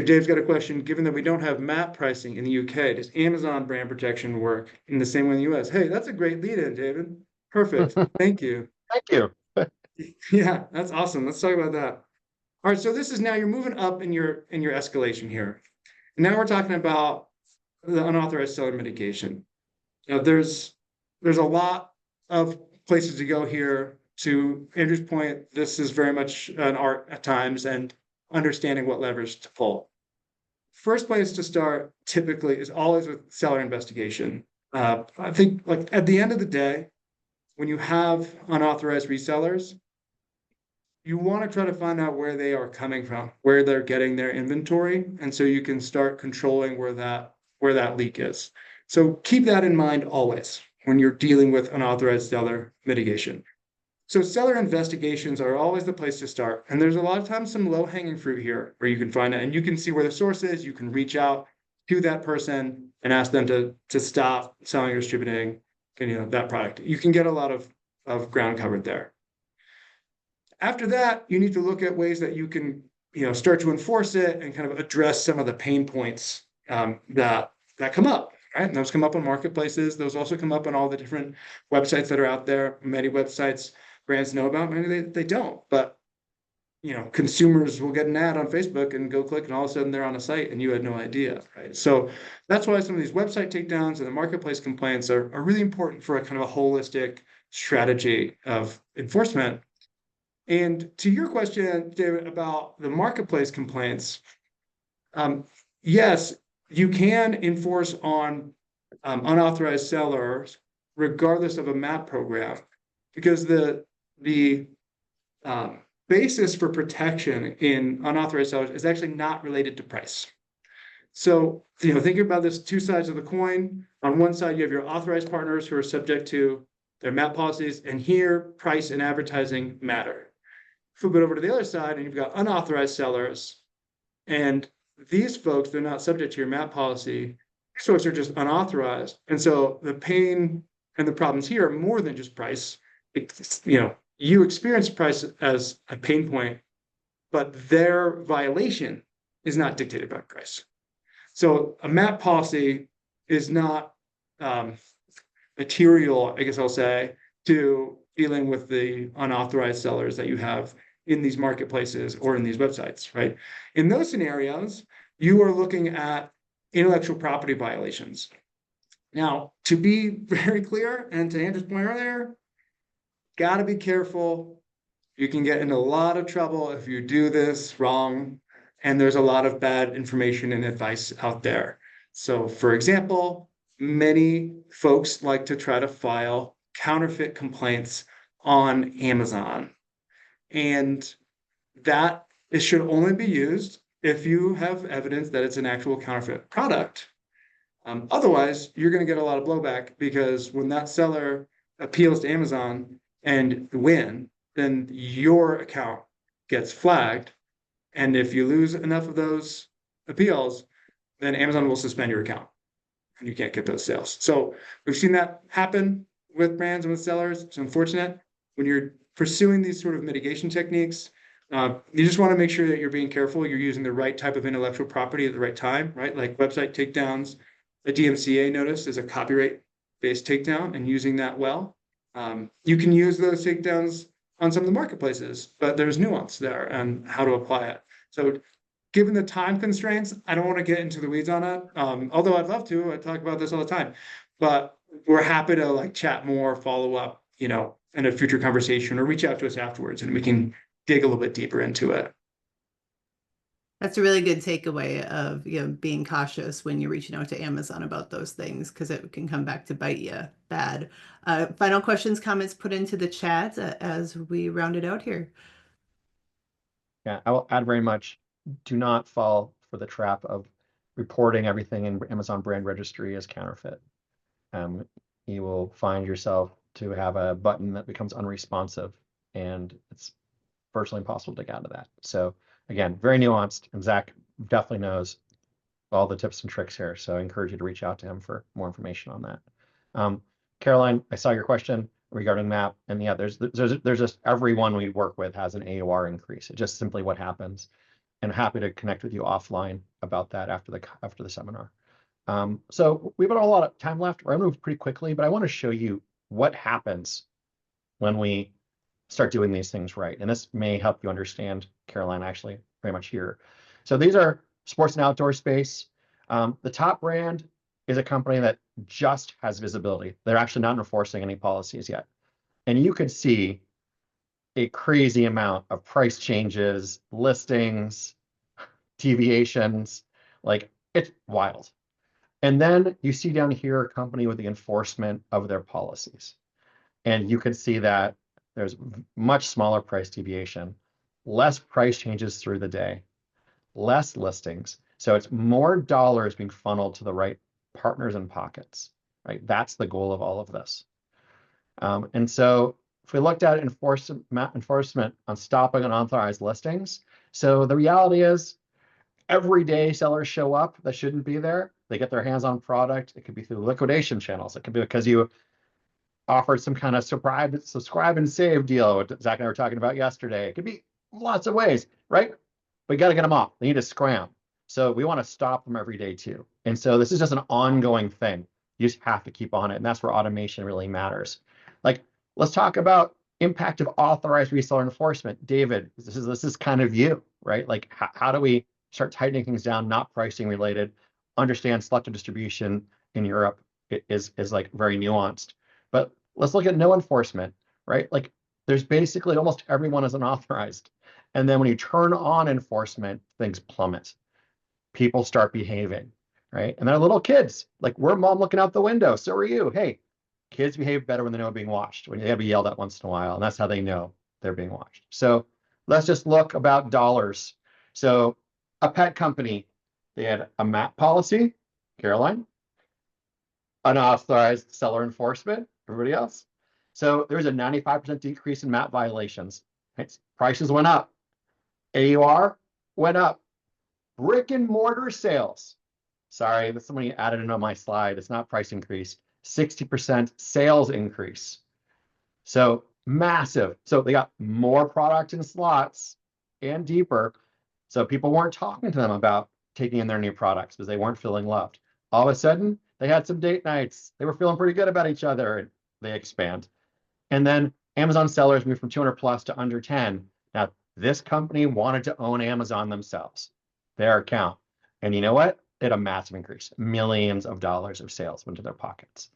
Dave's got a question. Given that we don't have map pricing in the UK, does Amazon brand protection work in the same way in the US? Hey, that's a great lead-in, David. Perfect. Thank you. Thank you. Yeah, that's awesome. Let's talk about that. All right, so this is now you're moving up in your escalation here. Now we're talking about the unauthorized seller mitigation. There's a lot of places to go here. To Andrew's point, this is very much an art at times and understanding what levers to pull. First place to start typically is always with seller investigation. I think like at the end of the day, when you have unauthorized resellers, you want to try to find out where they are coming from, where they're getting their inventory. And so you can start controlling where that leak is. So keep that in mind always when you're dealing with unauthorized seller mitigation. So seller investigations are always the place to start. And there's a lot of times some low-hanging fruit here where you can find it and you can see where the source is. You can reach out to that person and ask them to stop selling or distributing that product. You can get a lot of ground covered there. After that, you need to look at ways that you can, start to enforce it and kind of address some of the pain points that come up, right? And those come up on marketplaces. Those also come up on all the different websites that are out there. Many websites brands know about, maybe they don't, but consumers will get an ad on Facebook and go click, and all of a sudden they're on a site and you had no idea, right? So that's why some of these website takedowns and the marketplace complaints are really important for a kind of a holistic strategy of enforcement. And to your question, David, about the marketplace complaints, yes, you can enforce on unauthorized sellers regardless of a MAP program, because the basis for protection in unauthorized sellers is actually not related to price. So, think about this two sides of the coin. On one side, you have your authorized partners who are subject to their MAP policies, and here price and advertising matter. Flip it over to the other side, and you've got unauthorized sellers, and these folks, they're not subject to your MAP policy. These folks are just unauthorized. And so the pain and the problems here are more than just price. You experience price as a pain point, but their violation is not dictated by price. So a MAP policy is not material, I guess I'll say, to dealing with the unauthorized sellers that you have in these marketplaces or in these websites, right? In those scenarios, you are looking at intellectual property violations. Now, to be very clear, and to Andrew's point earlier, got to be careful. You can get in a lot of trouble if you do this wrong, and there's a lot of bad information and advice out there. So, for example, many folks like to try to file counterfeit complaints on Amazon. And that it should only be used if you have evidence that it's an actual counterfeit product. Otherwise, you're going to get a lot of blowback, because when that seller appeals to Amazon and win, then your account gets flagged. And if you lose enough of those appeals, then Amazon will suspend your account and you can't get those sales. So we've seen that happen with brands and with sellers. It's unfortunate. When you're pursuing these sort of mitigation techniques, you just want to make sure that you're being careful. You're using the right type of intellectual property at the right time, right? Like website takedowns. A DMCA notice is a copyright-based takedown, and using that well. You can use those takedowns on some of the marketplaces, but there's nuance there and how to apply it. So given the time constraints, I don't want to get into the weeds on it. Although I'd love to, I talk about this all the time, but we're happy to chat more, follow up, in a future conversation, or reach out to us afterwards and we can dig a little bit deeper into it. That's a really good takeaway of being cautious when you're reaching out to Amazon about those things, because it can come back to bite you bad. Final questions, comments put into the chat as we round it out here. Yeah, I will add very much, do not fall for the trap of reporting everything in Amazon brand registry as counterfeit. You will find yourself to have a button that becomes unresponsive, and it's virtually impossible to get out of that. So again, very nuanced, and Zac definitely knows all the tips and tricks here. So I encourage you to reach out to him for more information on that. Caroline, I saw your question regarding MAP, and yeah, there's just everyone we work with has an AOR increase. It's just simply what happens, and happy to connect with you offline about that after the seminar. So we've got a lot of time left. We're gonna move pretty quickly, but I want to show you what happens when we start doing these things right. And this may help you understand, Caroline, actually very much here. So these are sports and outdoor space. The top brand is a company that just has visibility. They're actually not enforcing any policies yet. And you could see a crazy amount of price changes, listings, deviations, it's wild. And then you see down here a company with the enforcement of their policies. And you can see that there's much smaller price deviation, less price changes through the day, less listings. So it's more dollars being funneled to the right partners and pockets, right? That's the goal of all of this. And so if we looked at enforcement on stopping unauthorized listings, so the reality is every day sellers show up that shouldn't be there. They get their hands on product. It could be through liquidation channels. It could be because you offered some kind of subscribe and save deal Zac and I were talking about yesterday. It could be lots of ways, right? we got to get them off. They need to scram. So we want to stop them every day too. And so this is just an ongoing thing. You just have to keep on it. And that's where automation really matters. Like, let's talk about impact of authorized reseller enforcement. David, this is kind of you, right? Like, how do we start tightening things down, not pricing related, understand selective distribution in Europe is like very nuanced. But let's look at no enforcement, right? Like, there's basically almost everyone is unauthorized. And then when you turn on enforcement, things plummet. People start behaving, right? And they're little kids. Like, we're mom looking out the window. So are you. Hey, kids behave better when they know being watched, when they have to be yelled at once in a while. And that's how they know they're being watched. So let's just look about dollars. So a pet company, they had a MAP policy, Caroline, unauthorized seller enforcement, everybody else. So there's a 95% decrease in MAP violations. Right? Prices went up. AUR went up. Brick and mortar sales. Sorry, that's somebody added it on my slide. It's not price increase. 60% sales increase. So massive. So they got more product in slots and deeper. So people weren't talking to them about taking in their new products because they weren't feeling loved. All of a sudden, they had some date nights. They were feeling pretty good about each other, and they expand. And then Amazon sellers moved from 200 plus to under 10. Now, this company wanted to own Amazon themselves, their account. And you know what? It had a massive increase. Millions of dollars of sales went to their pockets.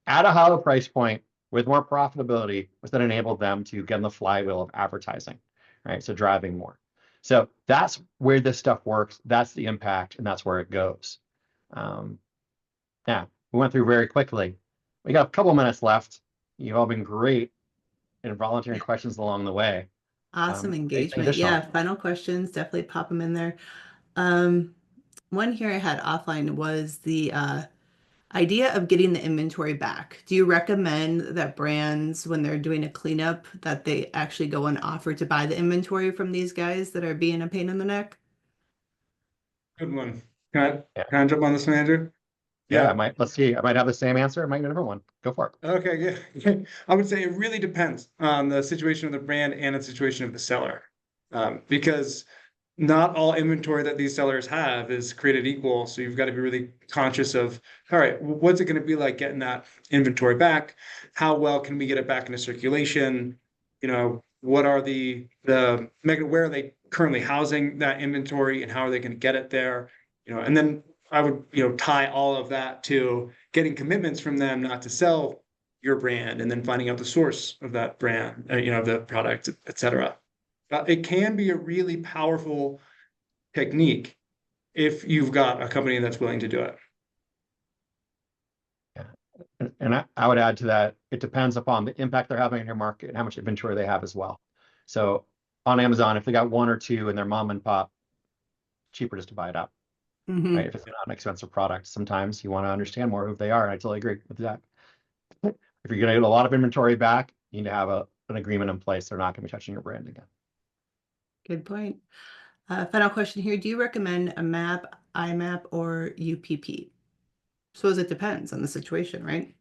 At a higher price point with more profitability was that enabled them to get in the flywheel of advertising, right? So driving more. So that's where this stuff works. That's the impact, and that's where it goes. Now, we went through very quickly. We got a couple minutes left. You've all been great in volunteering questions along the way. Awesome Anything engagement. additional? Yeah, final questions, definitely pop them in there. One here I had offline was the idea of getting the inventory back. Do you recommend that brands, when they're doing a cleanup, that they actually go and offer to buy the inventory from these guys that are being a pain in the neck? Good one. Can Yeah. I jump on this one, Andrew? Yeah, let's see. I might have the same answer. I might get a different one. Go for it. Okay, yeah. I would say it really depends on the situation of the brand and the situation of the seller. Because not all inventory that these sellers have is created equal. So you've got to be really conscious of, all right, what's it going to be like getting that inventory back? How well can we get it back into circulation? You know, what are where are they currently housing that inventory and how are they going to get it there? You know, and then I would, tie all of that to getting commitments from them not to sell your brand and then finding out the source of that brand, the product, et cetera. It can be a really powerful technique if you've got a company that's willing to do it. Yeah. And I would add to that, it depends upon the impact they're having in your market and how much inventory they have as well. So on Amazon, if they got one or two in their mom and pop, cheaper just to buy it up. Mm-hmm. Right? If it's not an expensive product, sometimes you want to understand more who they are. And I totally agree with that. If you're going to get a lot of inventory back, you need to have an agreement in place. They're not going to be touching your brand again. Good point. Final question here. Do you recommend a MAP, IMAP, or UPP? Suppose it depends on the situation, right?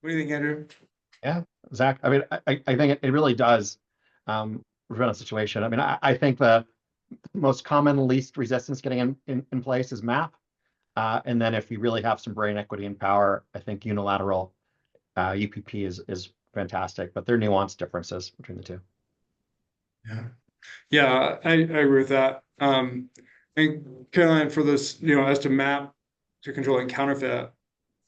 What do you think, Andrew? Yeah, Zach. I mean, I think it really does prevent a situation. I mean, I think the most common least resistance getting in place is MAP. And then if you really have some brand equity and power, I think unilateral UPP is fantastic, but there are nuanced differences between the two. Yeah, I agree with that. And Caroline, for this, as to MAP to controlling counterfeit,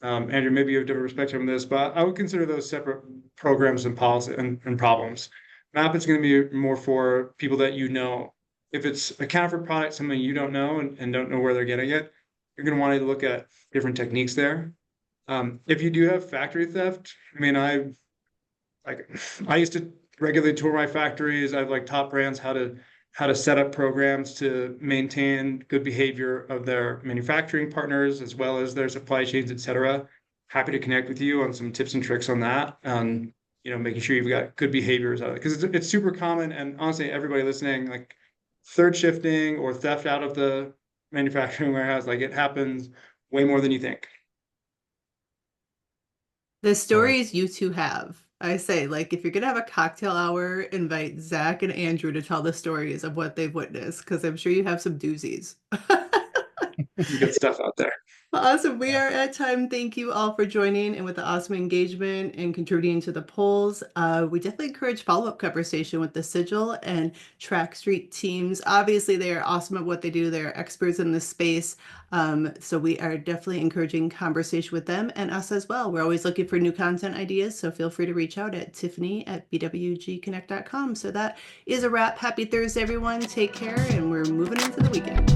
Andrew, maybe you have a different perspective on this, but I would consider those separate programs and policy and problems. MAP is going to be more for people that you know. If it's a counterfeit product, something you don't know and don't know where they're getting it, you're going to want to look at different techniques there. If you do have factory theft, I mean, I used to regularly tour my factories. I have top brands how to set up programs to maintain good behavior of their manufacturing partners as well as their supply chains, et cetera. Happy to connect with you on some tips and tricks on that. Making sure you've got good behaviors out of it because it's super common. And honestly, everybody listening, third shifting or theft out of the manufacturing warehouse, it happens way more than you think. The stories you two have I say, like, if you're gonna have a cocktail hour, invite Zach and Andrew to tell the stories of what they've witnessed, because I'm sure you have some doozies. Good stuff out there. Awesome. We are at time. Thank you all for joining and with the awesome engagement and contributing to the polls. We definitely encourage follow-up conversation with the Sigil and TrackStreet teams. Obviously, they are awesome at what they do. They're experts in this space. So we are definitely encouraging conversation with them and us as well. We're always looking for new content ideas, so feel free to reach out at tiffany@bwgconnect.com. So that is a wrap. Happy Thursday, everyone. Take care, and we're moving into the weekend.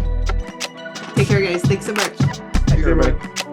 Take care, guys. Thanks so much. Thanks, everybody.